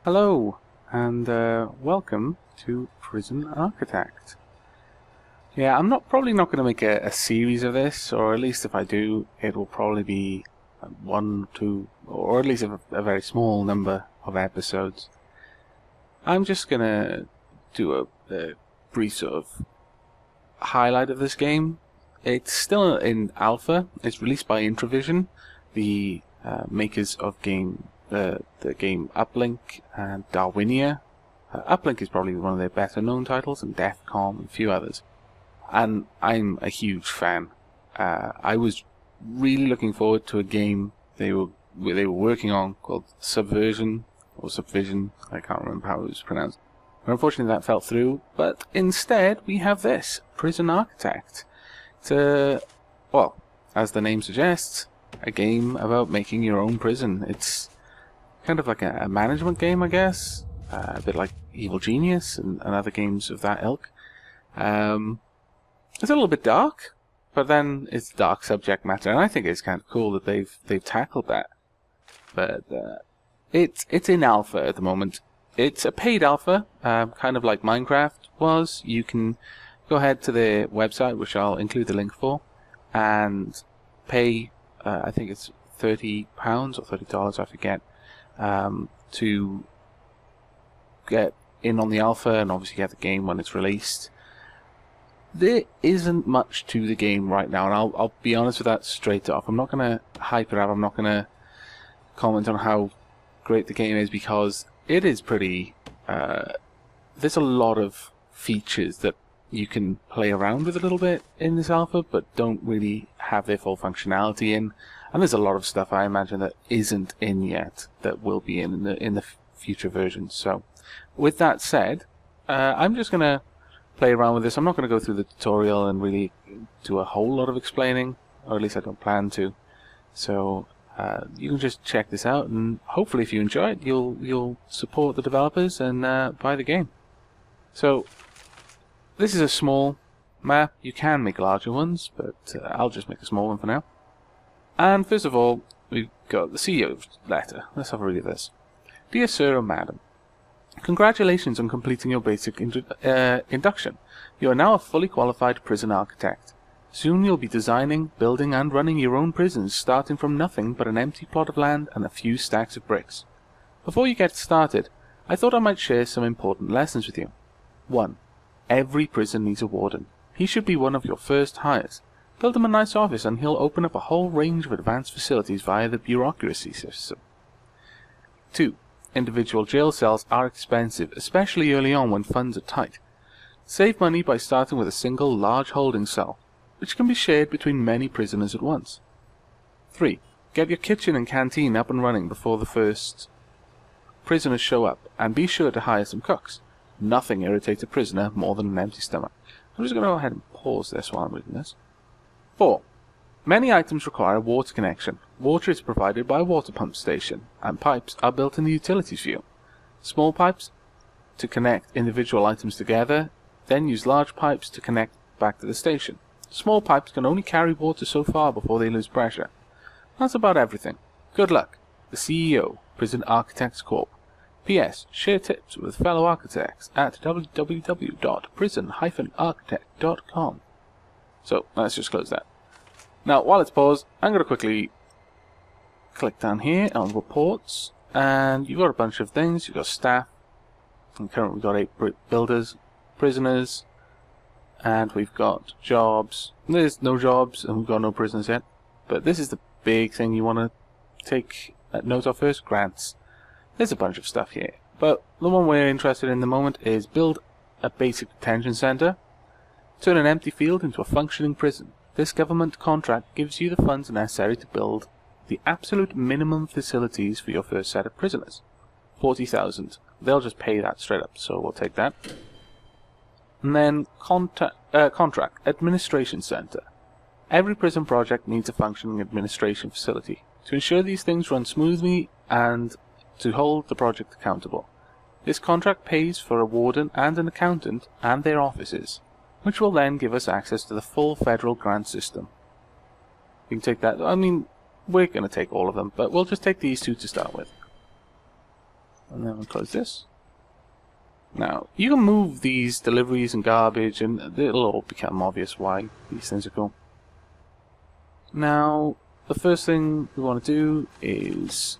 Hello, and welcome to Prison Architect. Yeah, I'm probably not going to make a series of this, or at least if I do, it will probably be one, two, or at least a very small number of episodes. I'm just going to do a brief sort of highlight of this game. It's still in alpha. It's released by Introversion, the makers of the game Uplink and Darwinia. Uplink is probably one of their better known titles, and Defcom and a few others. And I'm a huge fan. I was really looking forward to a game they were working on called Subversion or Subvision. I can't remember how it was pronounced. But unfortunately, that fell through. But instead, we have this Prison Architect. It's well, as the name suggests, a game about making your own prison. It's kind of like a management game, I guess. A bit like Evil Genius and other games of that ilk. It's a little bit dark, but then it's dark subject matter, and I think it's kind of cool that they've tackled that. But it's in alpha at the moment. It's a paid alpha, kind of like Minecraft was. You can go ahead to their website, which I'll include the link for, and pay. I think it's £30 or $30, I forget. To get in on the alpha and obviously get the game when it's released. There isn't much to the game right now, and I'll be honest with that straight off. I'm not going to hype it up. I'm not going to comment on how great the game is, because it is pretty... there's a lot of features that you can play around with a little bit in this alpha, but don't really have their full functionality in. And there's a lot of stuff I imagine that isn't in yet that will be in the future versions. So, with that said, I'm just gonna play around with this. I'm not gonna go through the tutorial and really do a whole lot of explaining, or at least I don't plan to. So you can just check this out, and hopefully, if you enjoy it, you'll support the developers and buy the game. So, this is a small map. You can make larger ones, but I'll just make a small one for now. And first of all, we've got the CEO's letter. Let's have a read of this. Dear Sir or Madam, congratulations on completing your basic induction. You are now a fully qualified prison architect. Soon you'll be designing, building and running your own prisons, starting from nothing but an empty plot of land and a few stacks of bricks. Before you get started, I thought I might share some important lessons with you. 1. Every prison needs a warden. He should be one of your first hires. Build him a nice office and he'll open up a whole range of advanced facilities via the bureaucracy system. 2. Individual jail cells are expensive, especially early on when funds are tight. Save money by starting with a single large holding cell, which can be shared between many prisoners at once. 3. Get your kitchen and canteen up and running before the first prisoners show up, and be sure to hire some cooks. Nothing irritates a prisoner more than an empty stomach. I'm just going to go ahead and pause this while I'm reading this. 4. Many items require a water connection. Water is provided by a water pump station, and pipes are built in the utilities view. Small pipes to connect individual items together, then use large pipes to connect back to the station. Small pipes can only carry water so far before they lose pressure. That's about everything. Good luck. The CEO, Prison Architects Corp. P.S. Share tips with fellow architects at www.prison-architect.com. So, let's just close that. Now, while it's paused, I'm going to quickly click down here on reports, and you've got a bunch of things. You've got staff, and currently we've got 8 builders, prisoners, and we've got jobs. There's no jobs, and we've got no prisoners yet, but this is the big thing you want to take note of first, grants. There's a bunch of stuff here, but the one we're interested in the moment is build a basic detention center, turn an empty field into a functioning prison. This government contract gives you the funds necessary to build the absolute minimum facilities for your first set of prisoners. 40,000. They'll just pay that straight up, so we'll take that. And then contract administration center. Every prison project needs a functioning administration facility to ensure these things run smoothly and to hold the project accountable. This contract pays for a warden and an accountant and their offices, which will then give us access to the full federal grant system. You can take that. I mean, we're going to take all of them, but we'll just take these two to start with. And then we'll close this. Now, you can move these deliveries and garbage, and it'll all become obvious why these things are cool. Now, the first thing we want to do is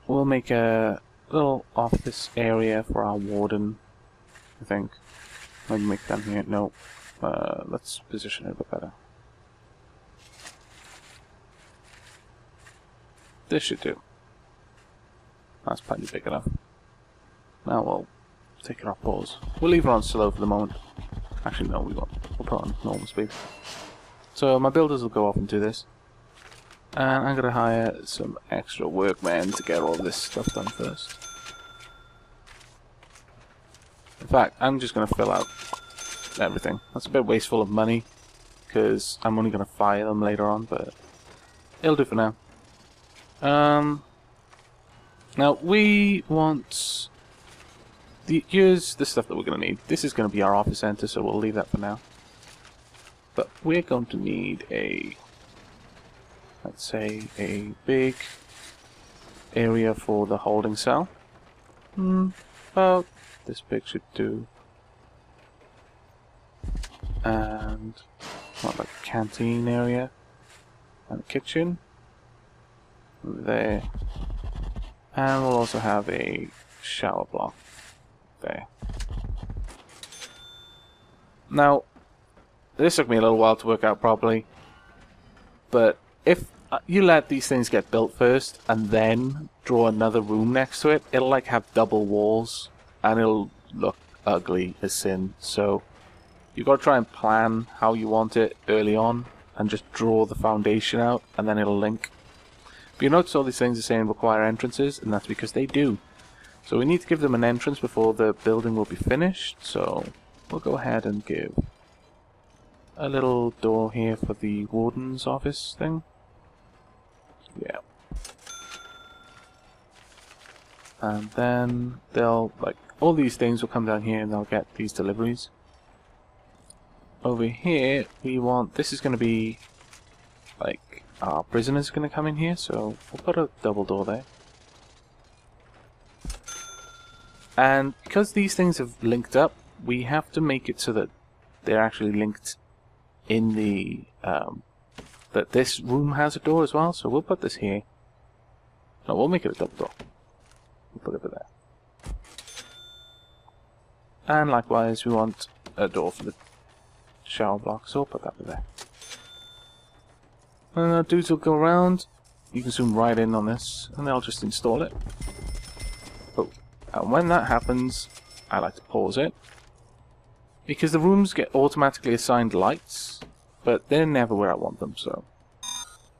we'll make a little office area for our warden, I think. Maybe make it down here. No. Let's position it a bit better. This should do. That's plenty big enough. Now we'll take it off pause. We'll leave her on slow for the moment. Actually, no, we won't. We'll put it on normal speed. So my builders will go off and do this. And I'm going to hire some extra workmen to get all this stuff done first. In fact, I'm just going to fill out everything. That's a bit wasteful of money, because I'm only going to fire them later on, but it'll do for now. Now we want... here's the stuff that we're going to need. This is going to be our office center, so we'll leave that for now. But we're going to need a... let's say a big area for the holding cell. About this big should do. And what, like a canteen area and a kitchen there. And we'll also have a shower block there. Now, this took me a little while to work out properly, but if you let these things get built first and then draw another room next to it, it'll like have double walls and it'll look ugly as sin. So you've got to try and plan how you want it early on and just draw the foundation out and then it'll link. But you notice all these things are saying require entrances, and that's because they do. So we need to give them an entrance before the building will be finished. So we'll go ahead and give a little door here for the Wardens Office thing. Yeah. And then they'll, like, all these things will come down here and they'll get these deliveries. Over here, we want, this is going to be, like, our prisoners are going to come in here, so we'll put a double door there. And because these things have linked up, we have to make it so that they're actually linked in the, that this room has a door as well, so we'll put this here. No, we'll make it a double door. We'll put it over there. And likewise, we want a door for the shower block, so we'll put that over there. And our dudes will go around. You can zoom right in on this, and they'll just install it. Oh, and when that happens, I like to pause it, because the rooms get automatically assigned lights, but they're never where I want them, so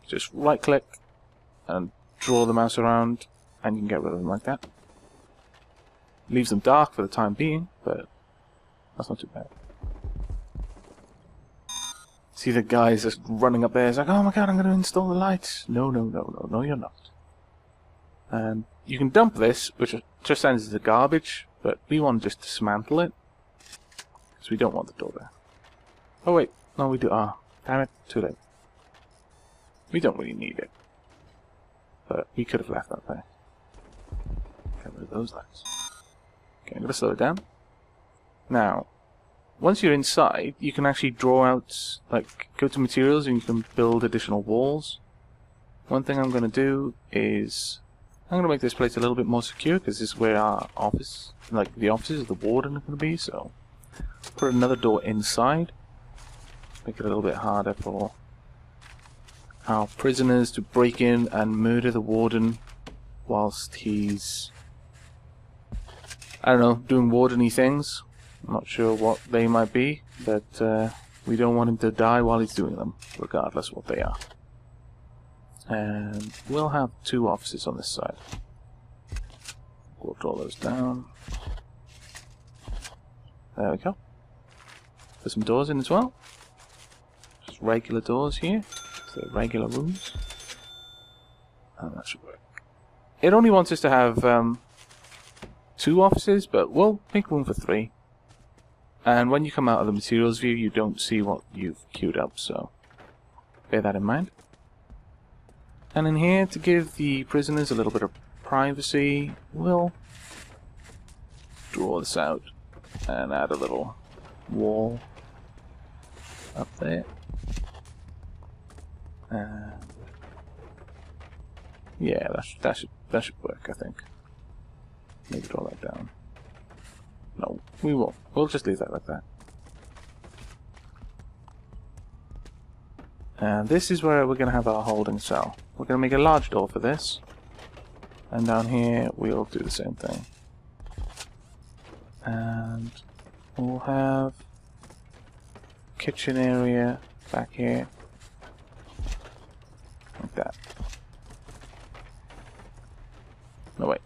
just right click and draw the mouse around and you can get rid of them like that. Leaves them dark for the time being, but that's not too bad. See the guys just running up there, it's like, oh my god, I'm going to install the lights. No, no, no, no, no, you're not. And you can dump this, which just ends as a garbage, but we want to just dismantle it, because we don't want the door there. Oh wait, no we do, damn it, too late. We don't really need it, but we could have left that there. Get rid of those lights. Okay, I'm going to slow it down. Now, once you're inside, you can actually draw out, like, go to materials and you can build additional walls. One thing I'm going to do is, I'm going to make this place a little bit more secure, because this is where our office, like the offices of the warden are going to be, so put another door inside. Make it a little bit harder for our prisoners to break in and murder the warden whilst he's, I don't know, doing warden-y things. I'm not sure what they might be, but we don't want him to die while he's doing them, regardless what they are. And we'll have 2 offices on this side. We'll draw those down. There we go. Put some doors in as well. Just regular doors here. So regular rooms. And that should work. It only wants us to have 2 offices, but we'll make room for 3. And when you come out of the materials view, you don't see what you've queued up, so bear that in mind. And in here, to give the prisoners a little bit of privacy, we'll draw this out and add a little wall up there. And yeah, that should work, I think. Maybe draw that down. No, we won't. We'll just leave that like that. And this is where we're going to have our holding cell. We're going to make a large door for this. And down here, we'll do the same thing. And we'll have kitchen area back here. Like that. No, wait.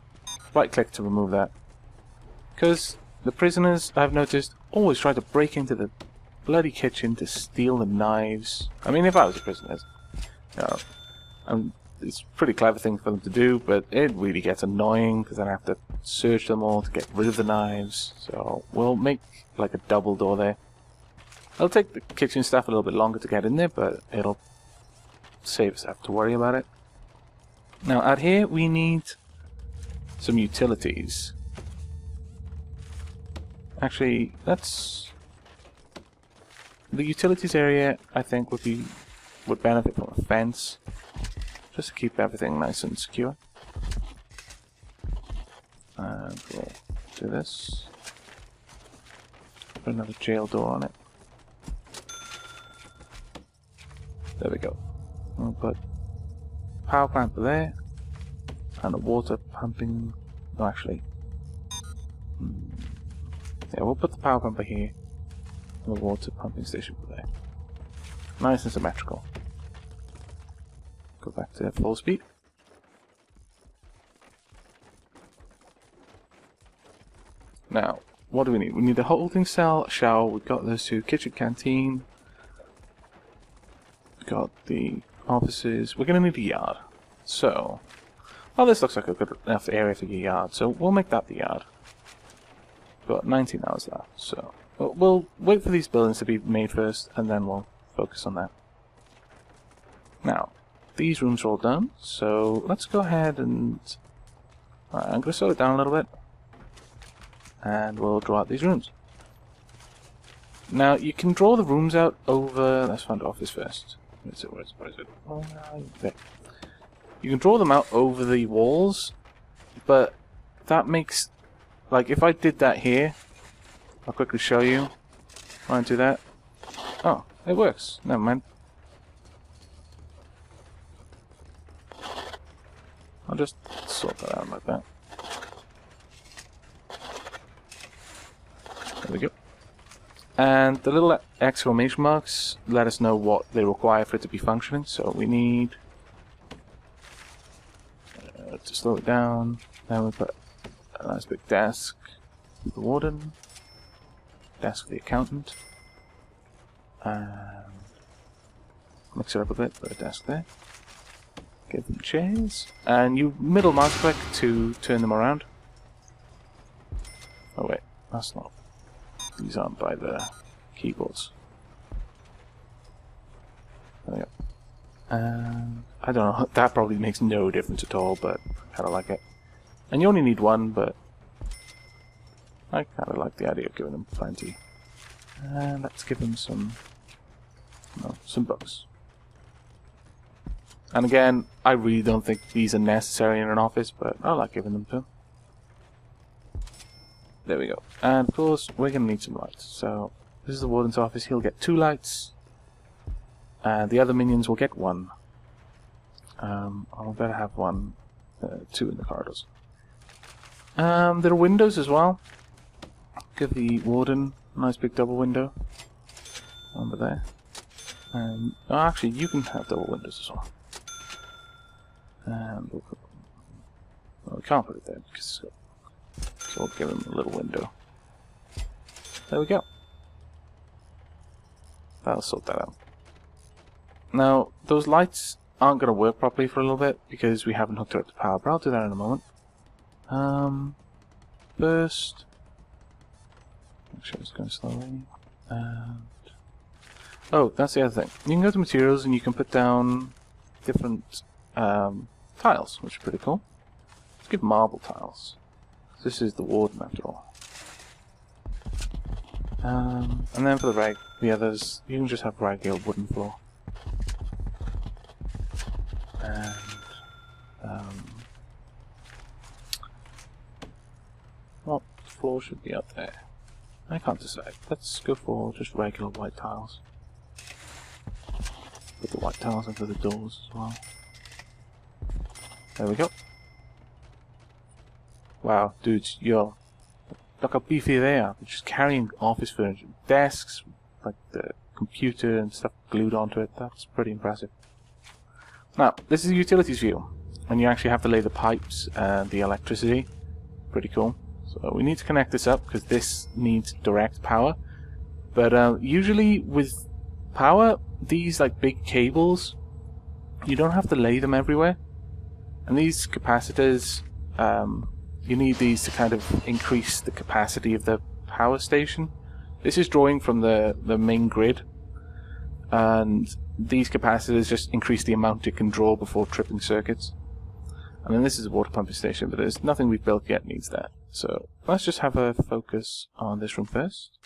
Right click to remove that. Because the prisoners, I've noticed, always try to break into the bloody kitchen to steal the knives. I mean, if I was a prisoner, you know, it's a pretty clever thing for them to do, but it really gets annoying because then I have to search them all to get rid of the knives. So we'll make like a double door there. It'll take the kitchen staff a little bit longer to get in there, but it'll save us having to worry about it. Now out here we need some utilities. Actually, that's the utilities area. I think would benefit from a fence, just to keep everything nice and secure. And we'll do this. Put another jail door on it. There we go. We'll put power plant there and a water pumping. No, actually. Yeah, we'll put the power pumper here and the water pumping station there. Nice and symmetrical. Go back to full speed. Now, what do we need? We need a holding cell, a shower. We've got those two. Kitchen, canteen. We've got the offices. We're going to need a yard. So, well, this looks like a good enough area for your yard. So we'll make that the yard. We've got 19 hours left. So we'll wait for these buildings to be made first, and then we'll focus on that. Now, these rooms are all done. So let's go ahead and I'm going to slow it down a little bit. And we'll draw out these rooms. Now, you can draw the rooms out over... Let's find office first. Where is it? Oh, there. You can draw them out over the walls, but that makes... Like, if I did that here, I'll quickly show you. Why don't do that? Oh, it works. Never mind. I'll just sort that out like that. There we go. And the little exclamation marks let us know what they require for it to be functioning. So we need to slow it down. Then we put a nice big desk for the warden, desk for the accountant, and mix it up a bit. Put a desk there. Give them chairs, and you middle mouse click to turn them around. Oh wait, that's not. These aren't by the keyboards. There we go. And I don't know, that probably makes no difference at all, but I kind of like it. And you only need one, but I kind of like the idea of giving them plenty. And let's give them some books. And again, I really don't think these are necessary in an office, but I like giving them to them. There we go. And of course, we're going to need some lights. So, this is the Warden's office. He'll get 2 lights. And the other minions will get 1. I'll better have 2 in the corridors. There are windows as well. Give the Warden a nice big double window. Over there. Oh, actually, you can have double windows as well. And we'll put... Well, we can't put it there because it's got... So we'll give him a little window. There we go. That'll sort that out. Now, those lights aren't going to work properly for a little bit because we haven't hooked it up to power, but I'll do that in a moment. First... Make sure it's going slowly. And... Oh, that's the other thing. You can go to materials and you can put down different tiles, which is pretty cool. Let's give marble tiles. This is the Warden after all. And then for the others, you can just have regular wooden floor. And well, the floor should be up there. I can't decide. Let's go for just regular white tiles. Put the white tiles over the doors as well. There we go. Wow, dudes, you're... Look how beefy they are. They're just carrying office furniture. Desks, like the computer and stuff glued onto it. That's pretty impressive. Now, this is a utilities view. And you actually have to lay the pipes and the electricity. Pretty cool. So we need to connect this up because this needs direct power. But usually with power, these like big cables, you don't have to lay them everywhere. And these capacitors, you need these to kind of increase the capacity of the power station. This is drawing from the main grid, and these capacitors just increase the amount it can draw before tripping circuits. And then this is a water pumping station, but there's nothing we've built yet needs that. So let's just have a focus on this room first.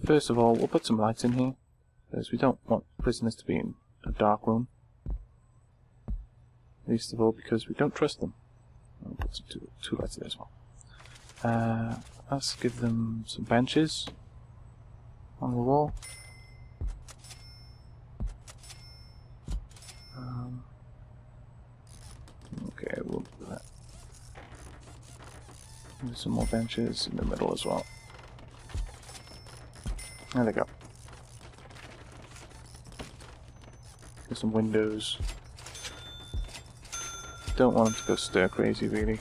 First of all, we'll put some lights in here, because we don't want prisoners to be in a dark room. Least of all because we don't trust them. I'll put some two lights there as well. Let's give them some benches on the wall. Okay, we'll do that. There's some more benches in the middle as well. There they go. There's some windows. Don't want them to go stir crazy, really.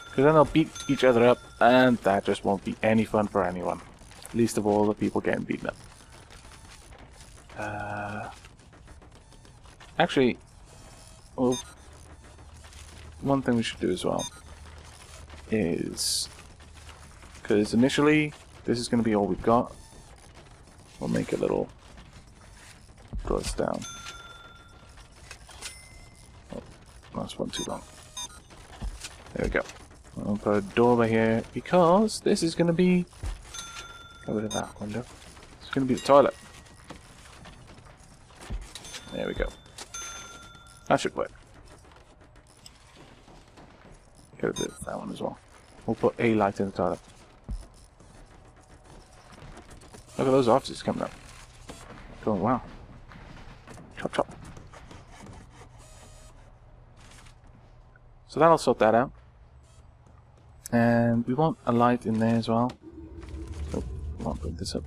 Because then they'll beat each other up, and that just won't be any fun for anyone. Least of all the people getting beaten up. Actually, well, one thing we should do as well is, because initially this is going to be all we've got, we'll make a little, draw this down. Oh, that's one too long. There we go. I'll put a door over here because this is going to be, get rid of that window, it's going to be the toilet. There we go. That should work. Get rid of that one as well. We'll put a light in the toilet. Look at those offices coming up. Going, wow. Chop chop. So that'll sort that out. And we want a light in there as well. So we won't bring this up.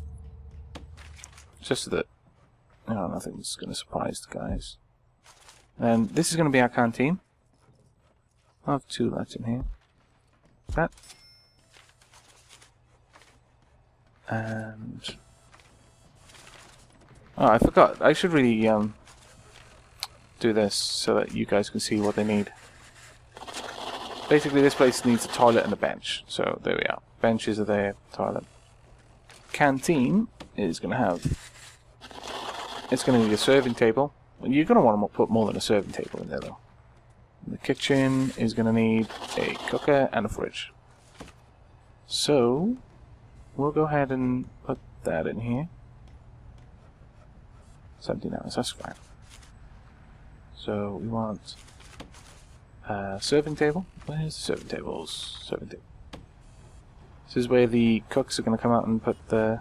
Just so that, you know, nothing's going to surprise the guys. And this is going to be our canteen. I'll have two lights in here. That. And... oh, I forgot. I should really do this so that you guys can see what they need. Basically, this place needs a toilet and a bench. So there we are. Benches are there, toilet. Canteen is going to have... it's going to need a serving table. You're going to want to put more than a serving table in there, though. The kitchen is going to need a cooker and a fridge. So, we'll go ahead and put that in here. 17 hours, that's fine. So, we want a serving table. Where's the serving tables? Serving table. This is where the cooks are going to come out and put the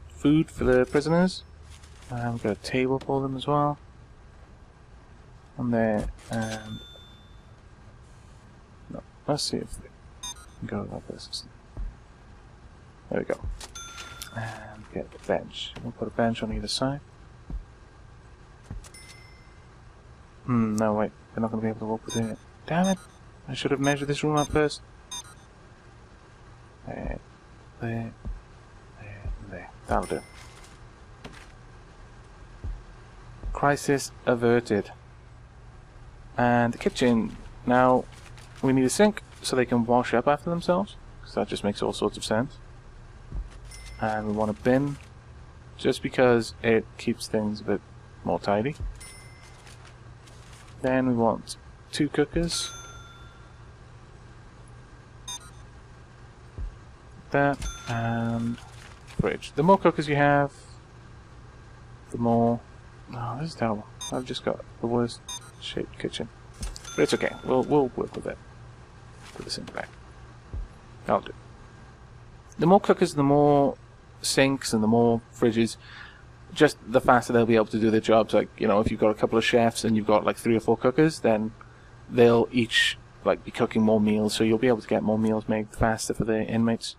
food for the prisoners. We've got a table for them as well. On there, and no, let's see if they can go like this. There we go. And get the bench. We'll put a bench on either side. No, wait, they're not going to be able to walk within it. Damn it! I should have measured this room up first. There, there, there, there. That'll do. Crisis averted. And the kitchen. Now, we need a sink so they can wash up after themselves, because that just makes all sorts of sense. And we want a bin, just because it keeps things a bit more tidy. Then we want 2 cookers. That, and fridge. The more cookers you have, the more... Oh, this is terrible. I've just got the worst shaped kitchen. But it's okay. We'll work with it. Put this in the back. That'll do. The more cookers, the more sinks, and the more fridges, just the faster they'll be able to do their jobs. Like, you know, if you've got a couple of chefs and you've got like 3 or 4 cookers, then they'll each like be cooking more meals, so you'll be able to get more meals made faster for the inmates.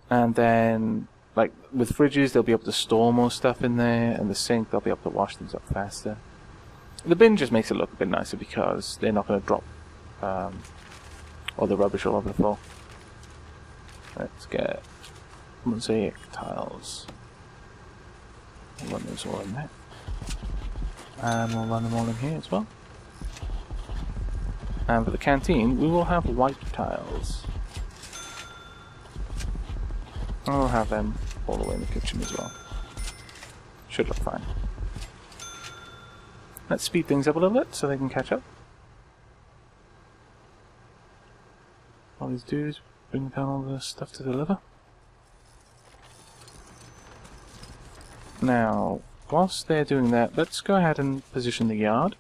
And then, like with fridges, they'll be able to store more stuff in there, and the sink, they'll be able to wash things up faster. The bin just makes it look a bit nicer because they're not going to drop all the rubbish all over the floor. Let's get mosaic tiles. We'll run those all in there. And we'll run them all in here as well. And for the canteen, we will have white tiles. And we'll have them all the way in the kitchen as well. Should look fine. Let's speed things up a little bit so they can catch up. All these dudes bring down all the stuff to deliver. Now, whilst they're doing that, let's go ahead and position the yard.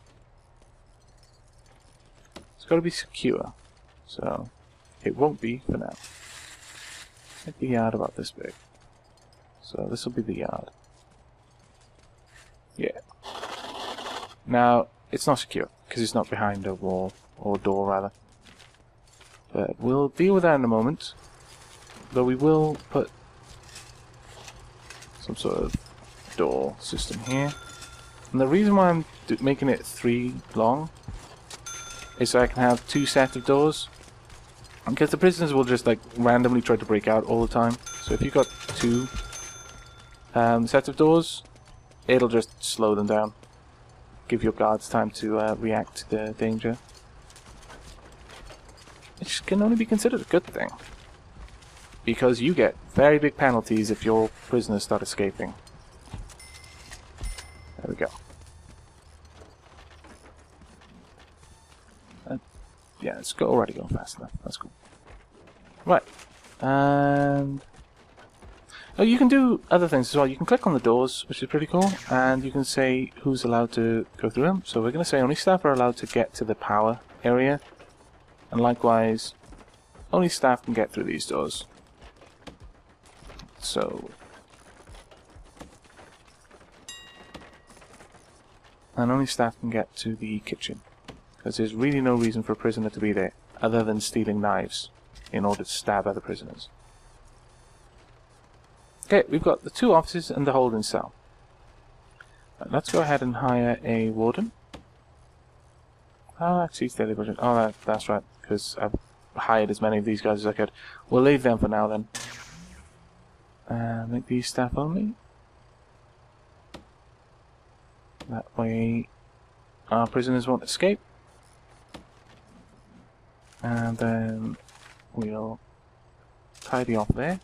It's got to be secure, so it won't be for now. Make the yard about this big. So this will be the yard. Yeah. Now, it's not secure, because it's not behind a wall, or door rather. But we'll deal with that in a moment. Though we will put some sort of door system here. And the reason why I'm making it 3 long is so I can have 2 sets of doors. Because the prisoners will just like randomly try to break out all the time. So if you've got 2 sets of doors, it'll just slow them down. Give your guards time to react to the danger. Which can only be considered a good thing. Because you get very big penalties if your prisoners start escaping. There we go. Yeah, it's already going fast enough. That's cool. Right. And... oh, you can do other things as well. You can click on the doors, which is pretty cool. And you can say who's allowed to go through them. So we're going to say only staff are allowed to get to the power area. And likewise, only staff can get through these doors. So... and only staff can get to the kitchen. Because there's really no reason for a prisoner to be there, other than stealing knives in order to stab other prisoners. Okay, we've got the 2 offices and the holding cell. Let's go ahead and hire a warden. Oh, actually, daily budget. Oh, that's right, because I've hired as many of these guys as I could. We'll leave them for now then. Make these staff only. That way our prisoners won't escape. And then we'll tidy off there.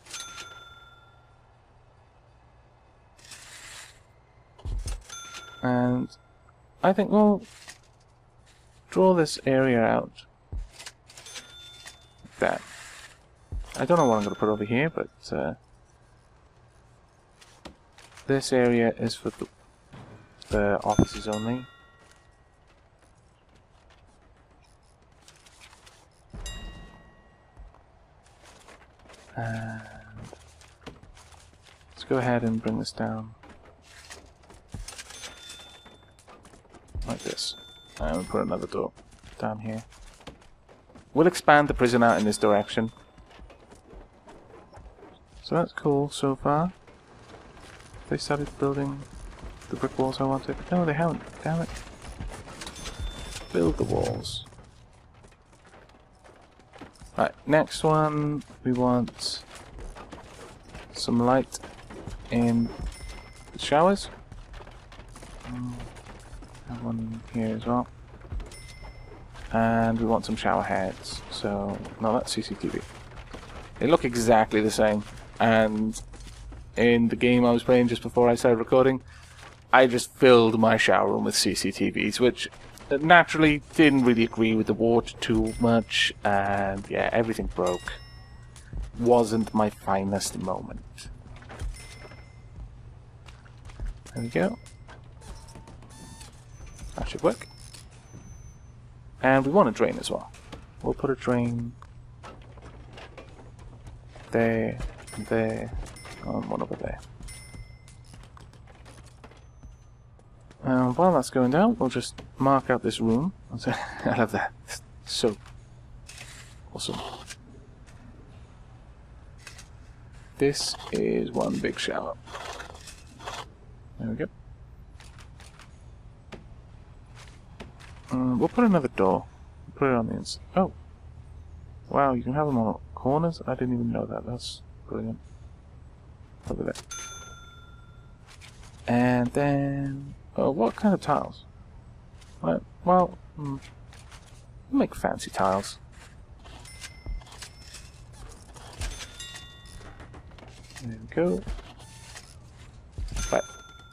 And I think we'll draw this area out like that. I don't know what I'm going to put over here, but this area is for the offices only. And let's go ahead and bring this down like this. And we'll put another door down here. We'll expand the prison out in this direction. So that's cool so far. They started building the brick walls I wanted. No, they haven't. Damn it. Build the walls. Right, next one, we want some light in the showers. Have one here as well. And we want some shower heads. So, no, that's CCTV. They look exactly the same. And in the game I was playing just before I started recording, I just filled my shower room with CCTVs, which naturally didn't really agree with the water too much, and yeah, everything broke. Wasn't my finest moment. There we go. That should work. And we want a drain as well. We'll put a drain there, there, and one over there. While that's going down, we'll just mark out this room. I love that. It's so awesome. This is one big shower. There we go. We'll put another door. Put it on the inside. Oh! Wow, you can have them on corners? I didn't even know that. That's brilliant. Over there. And then... oh, what kind of tiles? Well, make fancy tiles. There we go. Right.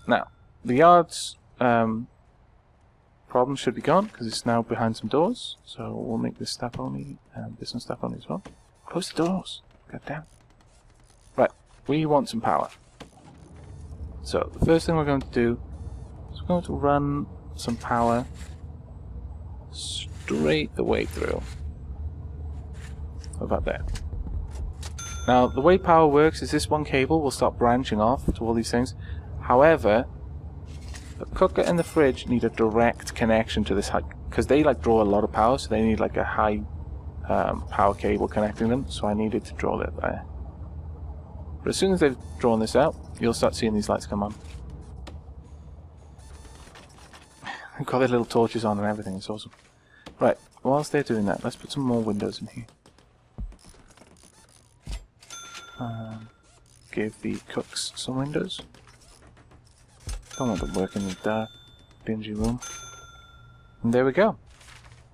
Now, the yard's problem should be gone, because it's now behind some doors. So we'll make this staff only, and this one staff only as well. Close the doors. God damn. Right. We want some power. So, the first thing we're going to do is we're going to run some power straight the way through. About there. Now, the way power works is this one cable will start branching off to all these things. However, the cooker and the fridge need a direct connection to this high, because they like draw a lot of power, so they need like a high power cable connecting them. So I needed to draw that there. But as soon as they've drawn this out, you'll start seeing these lights come on. They've got their little torches on and everything. It's awesome. Right, whilst they're doing that, let's put some more windows in here. Give the cooks some windows. Don't want them working in the dark, dingy room. And there we go.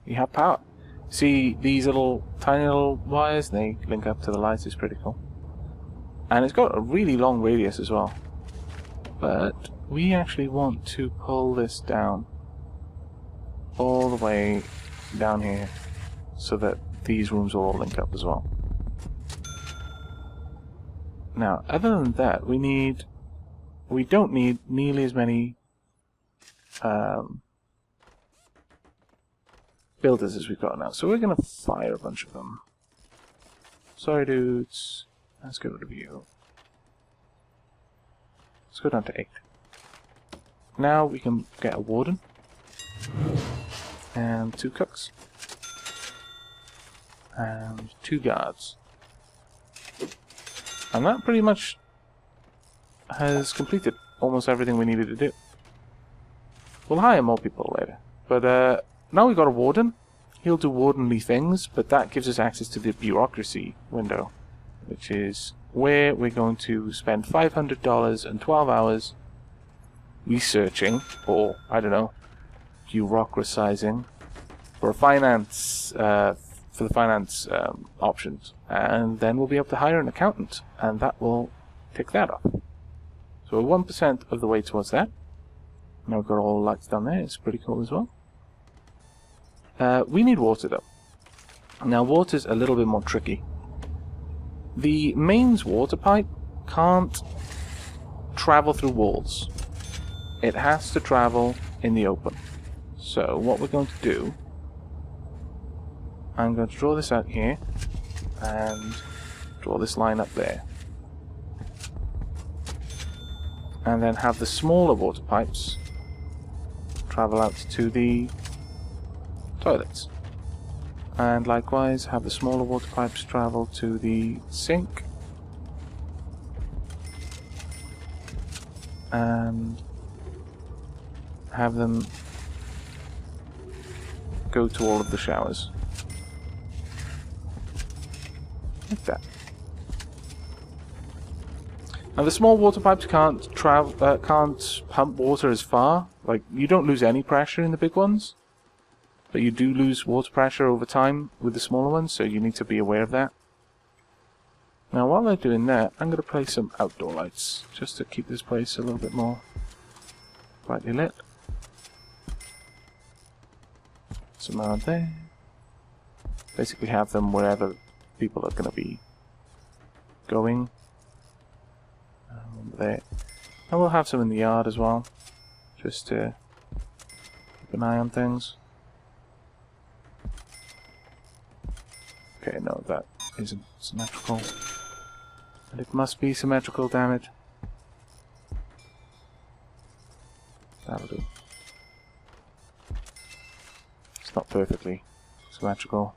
You have power. See these little tiny little wires? They link up to the lights. It's pretty cool. And it's got a really long radius as well. But we actually want to pull this down all the way down here so that these rooms will all link up as well. Now, other than that, we don't need nearly as many builders as we've got now. So we're going to fire a bunch of them. Sorry, dudes. Let's get rid of you. Let's go down to 8. Now we can get a warden. And 2 cooks. And 2 guards. And that pretty much has completed almost everything we needed to do. We'll hire more people later. But now we've got a warden. He'll do wardenly things, but that gives us access to the bureaucracy window, which is where we're going to spend $500 and 12 hours researching, or, I don't know, bureaucratizing for finance, for the finance options. And then we'll be able to hire an accountant, and that will tick that off. So we're 1% of the way towards that. Now we've got all the lights down there. It's pretty cool as well. We need water though. Now water's a little bit more tricky. The mains water pipe can't travel through walls. It has to travel in the open. So what we're going to do, I'm going to draw this out here and draw this line up there. And then have the smaller water pipes travel out to the toilets. And likewise have the smaller water pipes travel to the sink. And have them go to all of the showers. Like that. Now the small water pipes can't pump water as far. Like, you don't lose any pressure in the big ones, but you do lose water pressure over time with the smaller ones, so you need to be aware of that. Now while they're doing that, I'm going to place some outdoor lights, just to keep this place a little bit more brightly lit. Some around there. Basically have them wherever people are going to be going. There. And we'll have some in the yard as well, just to keep an eye on things. Okay, no, that isn't symmetrical. And it must be symmetrical, damn it. That'll do. It's not perfectly symmetrical.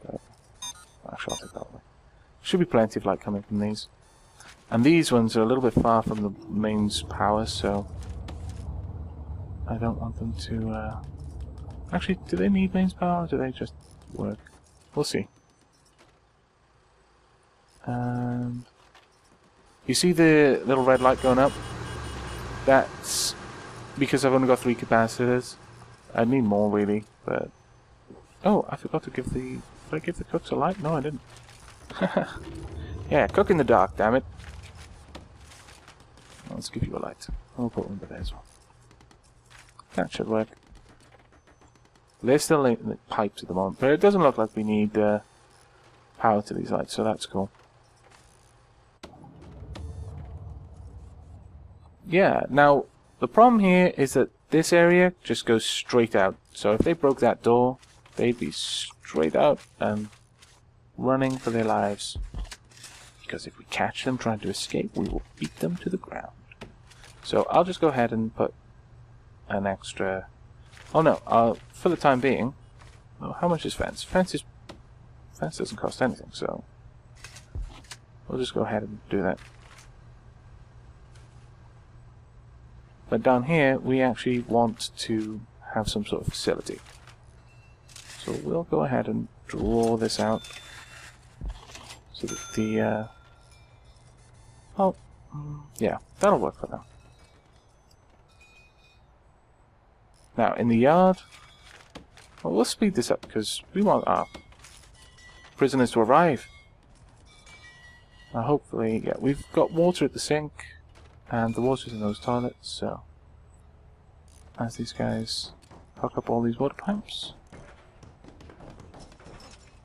But actually, I'll take that away. Should be plenty of light coming from these. And these ones are a little bit far from the mains power, so I don't want them to... Actually, do they need mains power, or do they just work? We'll see. And you see the little red light going up? That's because I've only got 3 capacitors. I need more, really, but... Oh, I forgot to give the... Did I give the cooks a light? No, I didn't. Yeah, cook in the dark, damn it. Let's give you a light. We'll put one there as well. That should work. They're still in the pipes at the moment, but it doesn't look like we need power to these lights, so that's cool. Yeah, now, the problem here is that this area just goes straight out. So if they broke that door, they'd be straight out and running for their lives. Because if we catch them trying to escape, we will beat them to the ground. So I'll just go ahead and put an extra... Oh no, for the time being... Oh, how much is fence? Fence doesn't cost anything, so... We'll just go ahead and do that. But down here, we actually want to have some sort of facility. So we'll go ahead and draw this out. So that the... Oh, yeah, that'll work for now. Now, in the yard... Well, we'll speed this up, because we want our prisoners to arrive. Now, hopefully, yeah, we've got water at the sink, and the water's in those toilets, so... As these guys hook up all these water pipes,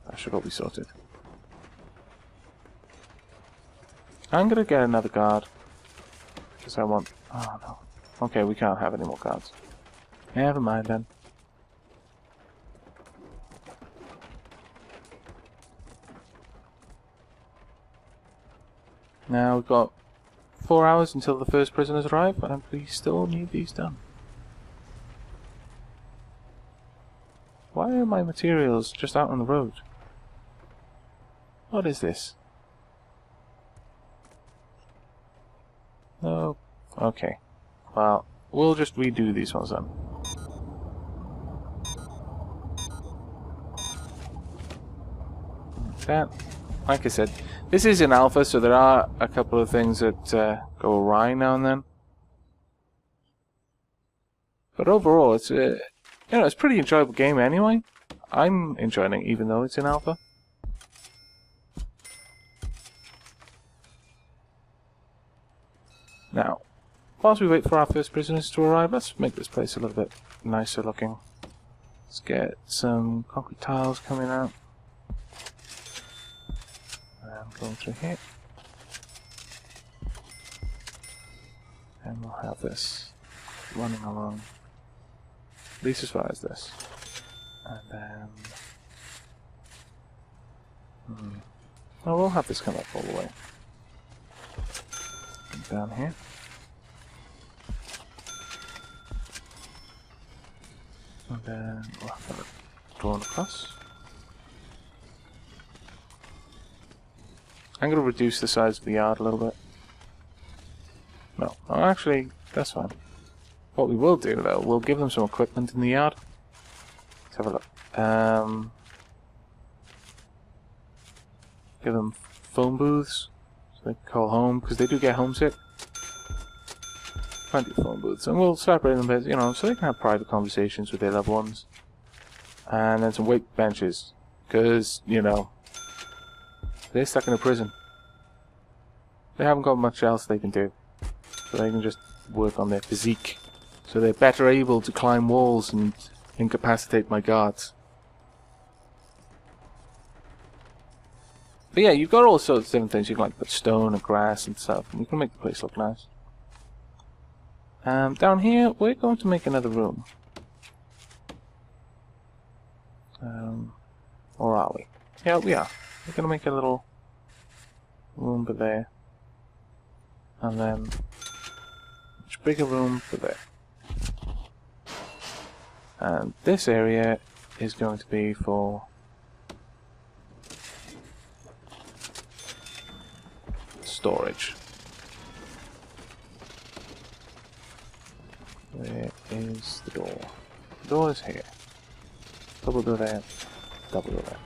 that should all be sorted. I'm gonna get another guard, because I want... Oh, no. Okay, we can't have any more guards. Never mind, then. Now we've got 4 hours until the first prisoners arrive, and we still need these done. Why are my materials just out on the road? What is this? No. Okay. Well, we'll just redo these ones then. That, like I said, this is an alpha, so there are a couple of things that go awry now and then. But overall, it's a, it's a pretty enjoyable game anyway. I'm enjoying it, even though it's in alpha. Now, whilst we wait for our first prisoners to arrive, let's make this place a little bit nicer looking. Let's get some concrete tiles coming out. And going through here. And we'll have this running along, at least as far as this. And then... Oh, we'll have this come up all the way. And down here. And then we'll have it drawn across. I'm going to reduce the size of the yard a little bit. No, oh, actually, that's fine. What we will do, though, we'll give them some equipment in the yard. Let's have a look. Give them phone booths, so they can call home, because they do get homesick. Plenty of phone booths, and we'll separate them a bit, so they can have private conversations with their loved ones. And then some weight benches, because, they're stuck in a prison. They haven't got much else they can do. So they can just work on their physique. so they're better able to climb walls and incapacitate my guards. But yeah, you've got all sorts of different things. You can like put stone and grass and stuff, and you can make the place look nice. Down here, we're going to make another room. Or are we? Yeah, we are. We're going to make a little room for there. And then a much bigger room for there. And this area is going to be for storage. Where is the door? The door is here. Double door there. Double door there.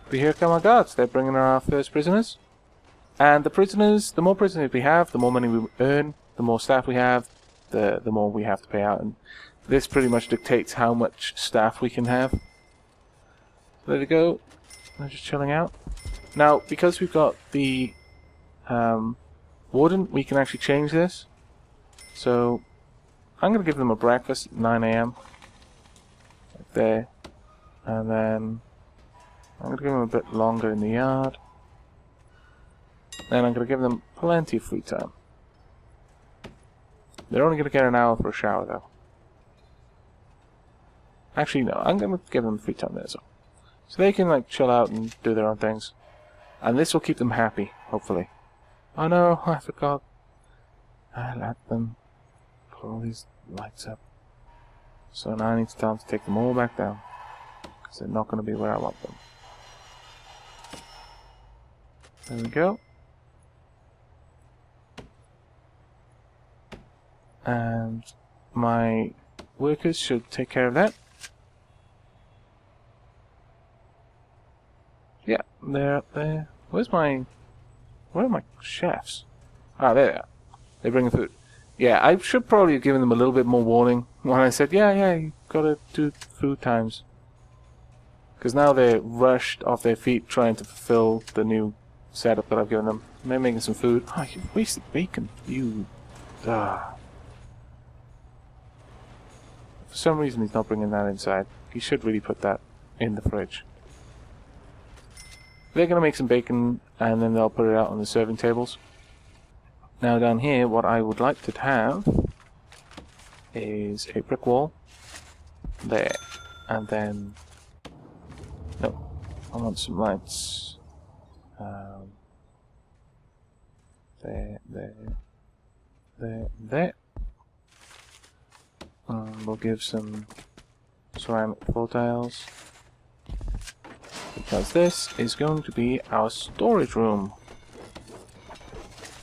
But here come our guards. They're bringing our first prisoners. And the prisoners, the more prisoners we have, the more money we earn, the more staff we have, the more we have to pay out. And this pretty much dictates how much staff we can have. So there we go. They're just chilling out. Now, because we've got the Warden, we can actually change this. So I'm going to give them a breakfast at 9 AM. Like there. And then I'm going to give them a bit longer in the yard. Then I'm going to give them plenty of free time. They're only going to get an hour for a shower though. Actually no, I'm going to give them free time there as well. So they can like chill out and do their own things. And this will keep them happy, hopefully. Oh no, I forgot. I let them put all these lights up. So now I need to tell them to take them all back down. Because they're not going to be where I want them. There we go. And my workers should take care of that. Yeah, they're up there. Where are my chefs? Ah, there they are. They're bringing food. Yeah, I should probably have given them a little bit more warning when I said, yeah, you gotta do food times. Because now they're rushed off their feet trying to fulfill the new setup that I've given them. They're making some food. Oh, you wasted bacon. You... For some reason he's not bringing that inside. He should really put that in the fridge. They're going to make some bacon and then they'll put it out on the serving tables. Now down here what I would like to have is a brick wall there, and then no, I want some lights there. We'll give some ceramic floor tiles, because this is going to be our storage room.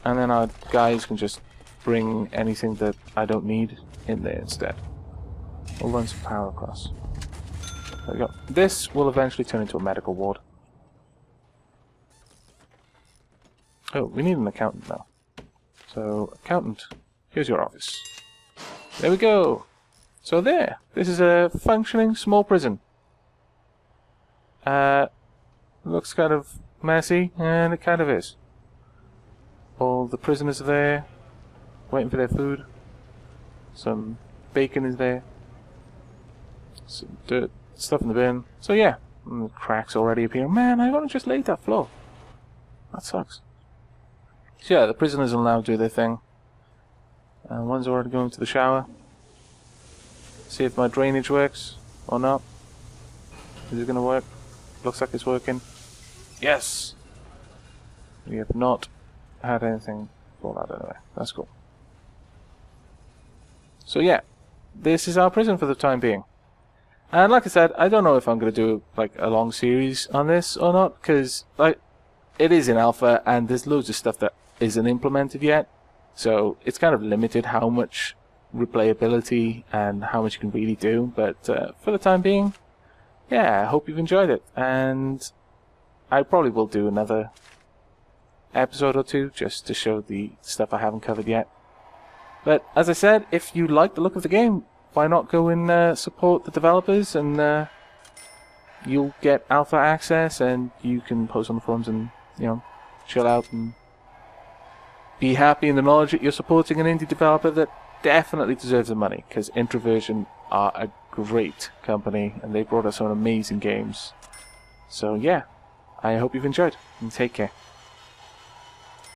And then our guys can just bring anything that I don't need in there instead. We'll run some power across. There we go. This will eventually turn into a medical ward. Oh, we need an accountant now. So, accountant, here's your office. There we go! So there! This is a functioning small prison. Looks kind of messy, and it kind of is. All the prisoners are there, waiting for their food. Some bacon is there. Some dirt, stuff in the bin. So yeah, and the cracks already appear. Man, I've only just laid that floor. That sucks. So yeah, the prisoners will now do their thing. One's already going to the shower. See if my drainage works or not. Is it going to work? Looks like it's working. Yes! We have not had anything fall out anyway. That's cool. So yeah, this is our prison for the time being. And like I said, I don't know if I'm going to do like a long series on this or not, because like it is in alpha and there's loads of stuff that isn't implemented yet. So it's kind of limited how much replayability and how much you can really do. But for the time being, yeah, I hope you've enjoyed it. And I probably will do another episode or two just to show the stuff I haven't covered yet. But as I said, if you like the look of the game, why not go and support the developers, and you'll get alpha access and you can post on the forums and, you know, chill out and be happy in the knowledge that you're supporting an indie developer that definitely deserves the money, because Introversion are a great company, and they brought us some amazing games. So yeah, I hope you've enjoyed, and take care.